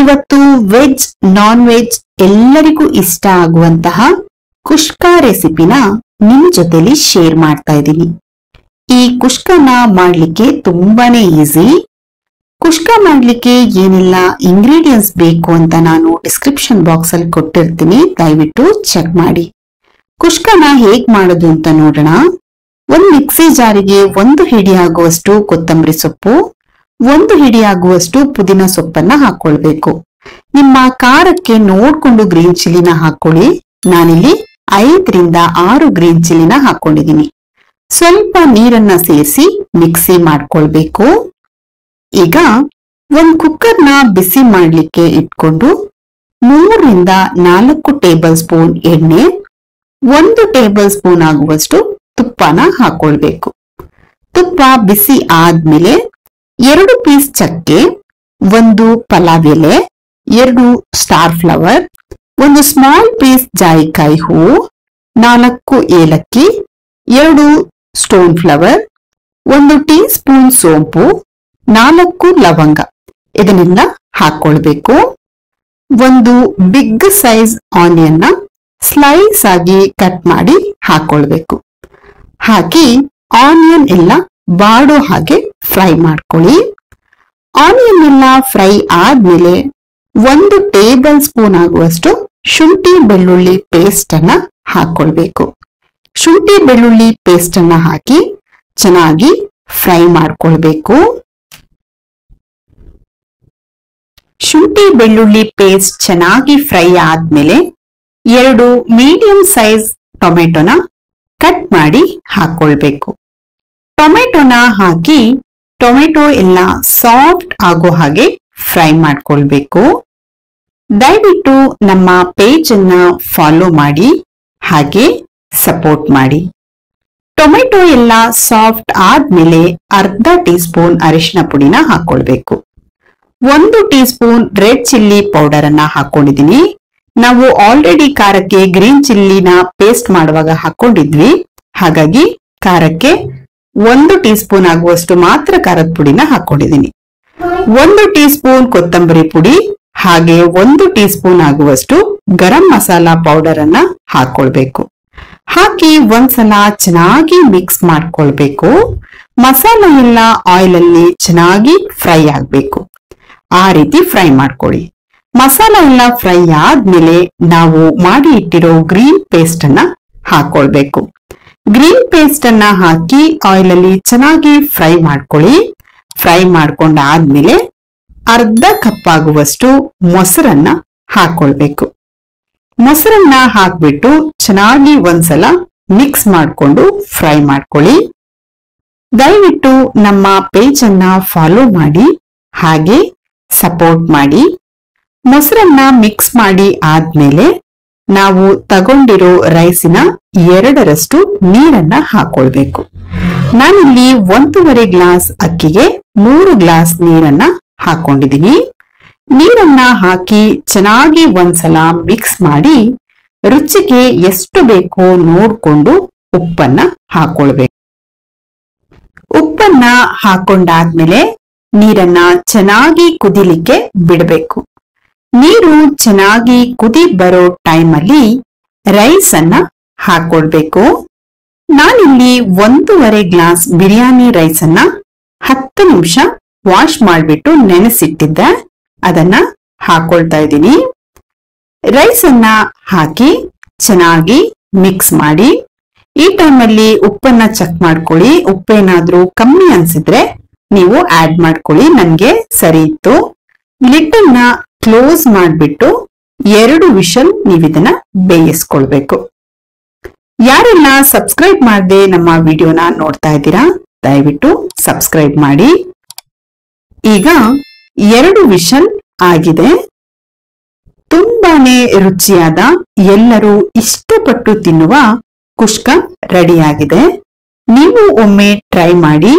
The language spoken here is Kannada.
ಇವತ್ತು ವೆಜ್ ನಾನ್ ವೆಜ್ ಎಲ್ಲರಿಗೂ ಇಷ್ಟ ಆಗುವಂತಹ ಕುಷ್ಕಾ ರೆಸಿಪಿನ ನಿಮ್ ಜೊತೆಲಿ ಶೇರ್ ಮಾಡ್ತಾ ಇದ್ದೀನಿ. ಈ ಕುಷ್ಕನ ಮಾಡ್ಲಿಕ್ಕೆ ತುಂಬಾನೇ ಈಸಿ. ಕುಷ್ಕಾ ಮಾಡ್ಲಿಕ್ಕೆ ಏನೆಲ್ಲ ಇಂಗ್ರೀಡಿಯೆಂಟ್ಸ್ ಬೇಕು ಅಂತ ನಾನು ಡಿಸ್ಕ್ರಿಪ್ಷನ್ ಬಾಕ್ಸ್ ಅಲ್ಲಿ ಕೊಟ್ಟಿರ್ತೀನಿ, ದಯವಿಟ್ಟು ಚೆಕ್ ಮಾಡಿ. ಕುಷ್ಕನ ಹೇಗ್ ಮಾಡೋದು ಅಂತ ನೋಡೋಣ. ಒಂದು ಮಿಕ್ಸಿ ಜಾರಿಗೆ 1 ಹಿಡಿ ಆಗುವಷ್ಟು ಕೊತ್ತಂಬರಿ ಸೊಪ್ಪು, 1 ಹಿಡಿ ಆಗುವಷ್ಟು ಪುದೀನ ಸೊಪ್ಪನ್ನ ಹಾಕೊಳ್ಬೇಕು. ನಿಮ್ಮ ಖಾರಕ್ಕೆ ನೋಡ್ಕೊಂಡು ಗ್ರೀನ್ ಚಿಲ್ಲಿನ ಹಾಕೊಳ್ಳಿ. ನಾನಿಲ್ಲಿ 5 ರಿಂದ 6 ಗ್ರೀನ್ ಚಿಲ್ಲಿನ ಹಾಕೊಂಡಿದ್ದೀನಿ. ಸ್ವಲ್ಪ ನೀರನ್ನ ಸೇರಿಸಿ ಮಿಕ್ಸಿ ಮಾಡ್ಕೊಳ್ಬೇಕು. ಈಗ ಒಂದು ಕುಕ್ಕರ್ನ ಬಿಸಿ ಮಾಡ್ಲಿಕ್ಕೆ ಇಟ್ಕೊಂಡು 3 ರಿಂದ 4 ಟೇಬಲ್ ಸ್ಪೂನ್ ಎಣ್ಣೆ, 1 ಟೇಬಲ್ ಸ್ಪೂನ್ ಆಗುವಷ್ಟು ತುಪ್ಪನ ಹಾಕೊಳ್ಬೇಕು. ತುಪ್ಪ ಬಿಸಿ ಆದ್ಮೇಲೆ 2 ಪೀಸ್ ಚಕ್ಕೆ, 1 ಪಲಾವ್ ಎಲೆ, 2 ಸ್ಟಾರ್ ಫ್ಲವರ್, 1 ಸ್ಮಾಲ್ ಪೀಸ್ ಜಾಯಿಕಾಯಿ ಹೂವು, 4 ಏಲಕ್ಕಿ, 2 ಸ್ಟೋನ್ ಫ್ಲವರ್, 1 ಟೀ ಸ್ಪೂನ್ ಸೋಂಪು, 4 ಲವಂಗ ಇದನ್ನೆಲ್ಲ ಹಾಕೊಳ್ಬೇಕು. 1 ಬಿಗ್ ಸೈಜ್ ಆನಿಯನ್ನ ಸ್ಲೈಸ್ ಆಗಿ ಕಟ್ ಮಾಡಿ ಹಾಕೊಳ್ಬೇಕು. ಹಾಕಿ ಆನಿಯನ್ ಎಲ್ಲ ಬಾಡೋ ಹಾಗೆ ಫ್ರೈ ಮಾಡ್ಕೊಳ್ಳಿ. ಆನಿಯನ್ ಎಲ್ಲ ಫ್ರೈ ಆದ್ಮೇಲೆ 1 ಟೇಬಲ್ ಸ್ಪೂನ್ ಆಗುವಷ್ಟು ಶುಂಠಿ ಬೆಳ್ಳುಳ್ಳಿ ಪೇಸ್ಟ್ ಅನ್ನ ಹಾಕೊಳ್ಬೇಕು. ಶುಂಠಿ ಬೆಳ್ಳುಳ್ಳಿ ಪೇಸ್ಟ್ ಅನ್ನ ಹಾಕಿ ಚೆನ್ನಾಗಿ ಫ್ರೈ ಮಾಡ್ಕೊಳ್ಬೇಕು. ಶುಂಠಿ ಬೆಳ್ಳುಳ್ಳಿ ಪೇಸ್ಟ್ ಚೆನ್ನಾಗಿ ಫ್ರೈ ಆದ್ಮೇಲೆ 2 ಮೀಡಿಯಂ ಸೈಜ್ ಟೊಮೆಟೊನ ಕಟ್ ಮಾಡಿ ಹಾಕೊಳ್ಬೇಕು. ಟೊಮೆಟೊನ ಹಾಕಿ ಟೊಮೆಟೊ ಎಲ್ಲ ಸಾಫ್ಟ್ ಆಗೋ ಹಾಗೆ ಫ್ರೈ ಮಾಡ್ಕೊಳ್ಬೇಕು. ದಯವಿಟ್ಟು ನಮ್ಮ ಪೇಜ್ ಅನ್ನ ಫಾಲೋ ಮಾಡಿ, ಹಾಗೆ ಸಪೋರ್ಟ್ ಮಾಡಿ. ಟೊಮೆಟೊ ಎಲ್ಲ ಸಾಫ್ಟ್ ಆದ್ಮೇಲೆ ಅರ್ಧ ಟೀ ಸ್ಪೂನ್ ಅರಿಶಿನ ಪುಡಿನ ಹಾಕೊಳ್ಬೇಕು. 1 tea spoon red chilli powder ಅನ್ನ ಹಾಕೊಂಡಿದೀನಿ. ನಾವು ಆಲ್ರೆಡಿ ಖಾರಕ್ಕೆ ಗ್ರೀನ್ ಚಿಲ್ಲಿನ ಪೇಸ್ಟ್ ಮಾಡುವಾಗ ಹಾಕೊಂಡಿದ್ವಿ, ಹಾಗಾಗಿ ಖಾರಕ್ಕೆ 1 ಟೀ ಸ್ಪೂನ್ ಆಗುವಷ್ಟು ಮಾತ್ರ ಖಾರದ ಪುಡಿನ ಹಾಕೊಂಡಿದ್ದೀನಿ. 1 ಟೀ ಸ್ಪೂನ್ ಕೊತ್ತಂಬರಿ ಪುಡಿ, ಹಾಗೆ 1 ಟೀ ಸ್ಪೂನ್ ಆಗುವಷ್ಟು ಗರಂ ಮಸಾಲ ಪೌಡರ್ ಅನ್ನ ಹಾಕೊಳ್ಬೇಕು. ಹಾಕಿ ಒಂದ್ಸಲ ಚೆನ್ನಾಗಿ ಮಿಕ್ಸ್ ಮಾಡ್ಕೊಳ್ಬೇಕು. ಮಸಾಲ ಎಲ್ಲ ಆಯಿಲ್ ಅಲ್ಲಿ ಚೆನ್ನಾಗಿ ಫ್ರೈ ಆಗ್ಬೇಕು. ಆ ರೀತಿ ಫ್ರೈ ಮಾಡ್ಕೊಳ್ಳಿ. ಮಸಾಲ ಎಲ್ಲ ಫ್ರೈ ಆದ್ಮೇಲೆ ನಾವು ಮಾಡಿ ಇಟ್ಟಿರೋ ಗ್ರೀನ್ ಪೇಸ್ಟ್ ಅನ್ನ ಹಾಕೊಳ್ಬೇಕು. ಗ್ರೀನ್ ಪೇಸ್ಟ್ ಅನ್ನ ಹಾಕಿ ಆಯಿಲ್ ಅಲ್ಲಿ ಚೆನ್ನಾಗಿ ಫ್ರೈ ಮಾಡ್ಕೊಳ್ಳಿ. ಫ್ರೈ ಮಾಡ್ಕೊಂಡಾದ್ಮೇಲೆ ಅರ್ಧ ಕಪ್ ಆಗುವಷ್ಟು ಮೊಸರನ್ನ ಹಾಕೊಳ್ಬೇಕು. ಮೊಸರನ್ನ ಹಾಕ್ಬಿಟ್ಟು ಚೆನ್ನಾಗಿ ಒಂದ್ಸಲ ಮಿಕ್ಸ್ ಮಾಡ್ಕೊಂಡು ಫ್ರೈ ಮಾಡ್ಕೊಳ್ಳಿ. ದಯವಿಟ್ಟು ನಮ್ಮ ಪೇಜ್ ಅನ್ನ ಫಾಲೋ ಮಾಡಿ, ಹಾಗೆ ಸಪೋರ್ಟ್ ಮಾಡಿ. ಮೊಸರನ್ನ ಮಿಕ್ಸ್ ಮಾಡಿ ಆದ್ಮೇಲೆ ನಾವು ತಗೊಂಡಿರೋ ರೈಸಿನ 2ರಷ್ಟು ನೀರನ್ನ ಹಾಕೊಳ್ಬೇಕು. ನಾನಿಲ್ಲಿ 1.5 ಗ್ಲಾಸ್ ಅಕ್ಕಿಗೆ 3 ಗ್ಲಾಸ್ ನೀರನ್ನ ಹಾಕೊಂಡಿದೀನಿ. ನೀರನ್ನ ಹಾಕಿ ಚೆನ್ನಾಗಿ ಒಂದ್ಸಲ ಮಿಕ್ಸ್ ಮಾಡಿ ರುಚಿಗೆ ಎಷ್ಟು ಬೇಕೋ ನೋಡ್ಕೊಂಡು ಉಪ್ಪನ್ನ ಹಾಕೊಳ್ಬೇಕು. ಉಪ್ಪನ್ನ ಹಾಕೊಂಡಾದ್ಮೇಲೆ ನೀರನ್ನ ಚೆನ್ನಾಗಿ ಕುದಿಲಿಕ್ಕೆ ಬಿಡಬೇಕು. ನೀರು ಚೆನ್ನಾಗಿ ಕುದಿ ಬರೋ ಟೈಮಲ್ಲಿ ರೈಸ್ ಅನ್ನ ಹಾಕೊಳ್ಬೇಕು. ನಾನಿಲ್ಲಿ 1.5 ಗ್ಲಾಸ್ ಬಿರಿಯಾನಿ ರೈಸ್ ಅನ್ನ 10 ನಿಮಿಷ ವಾಶ್ ಮಾಡ್ಬಿಟ್ಟು ನೆನೆಸಿಟ್ಟಿದ್ದೆ, ಅದನ್ನ ಹಾಕೊಳ್ತಾ ಇದ್ದೀನಿ. ರೈಸ್ ಅನ್ನ ಹಾಕಿ ಚೆನ್ನಾಗಿ ಮಿಕ್ಸ್ ಮಾಡಿ. ಈ ಟೈಮಲ್ಲಿ ಉಪ್ಪನ್ನ ಚೆಕ್ ಮಾಡ್ಕೊಳ್ಳಿ. ಉಪ್ಪೇನಾದ್ರೂ ಕಮ್ಮಿ ಅನ್ಸಿದ್ರೆ ನೀವು ಆಡ್ ಮಾಡ್ಕೊಳ್ಳಿ. ನನ್ಗೆ ಸರಿ ಇತ್ತು. ಲಿಡ್ ಅನ್ನ ಕ್ಲೋಸ್ ಮಾಡ್ಬಿಟ್ಟು 2 ವಿಷಲ್ ನೀವಿದನ್ನ ಬೇಯಿಸ್ಕೊಳ್ಬೇಕು. ಯಾರೆಲ್ಲ ಸಬ್ಸ್ಕ್ರೈಬ್ ಮಾಡದೆ ನಮ್ಮ ವಿಡಿಯೋನ ನೋಡ್ತಾ ಇದ್ದೀರಾ, ದಯವಿಟ್ಟು ಸಬ್ಸ್ಕ್ರೈಬ್ ಮಾಡಿ. ಈಗ 2 ವಿಷಲ್ ಆಗಿದೆ. ತುಂಬಾನೇ ರುಚಿಯಾದ, ಎಲ್ಲರೂ ಇಷ್ಟಪಟ್ಟು ತಿನ್ನುವ ಕುಷ್ಕಾ ರೆಡಿ ಆಗಿದೆ. ನೀವು ಒಮ್ಮೆ ಟ್ರೈ ಮಾಡಿ.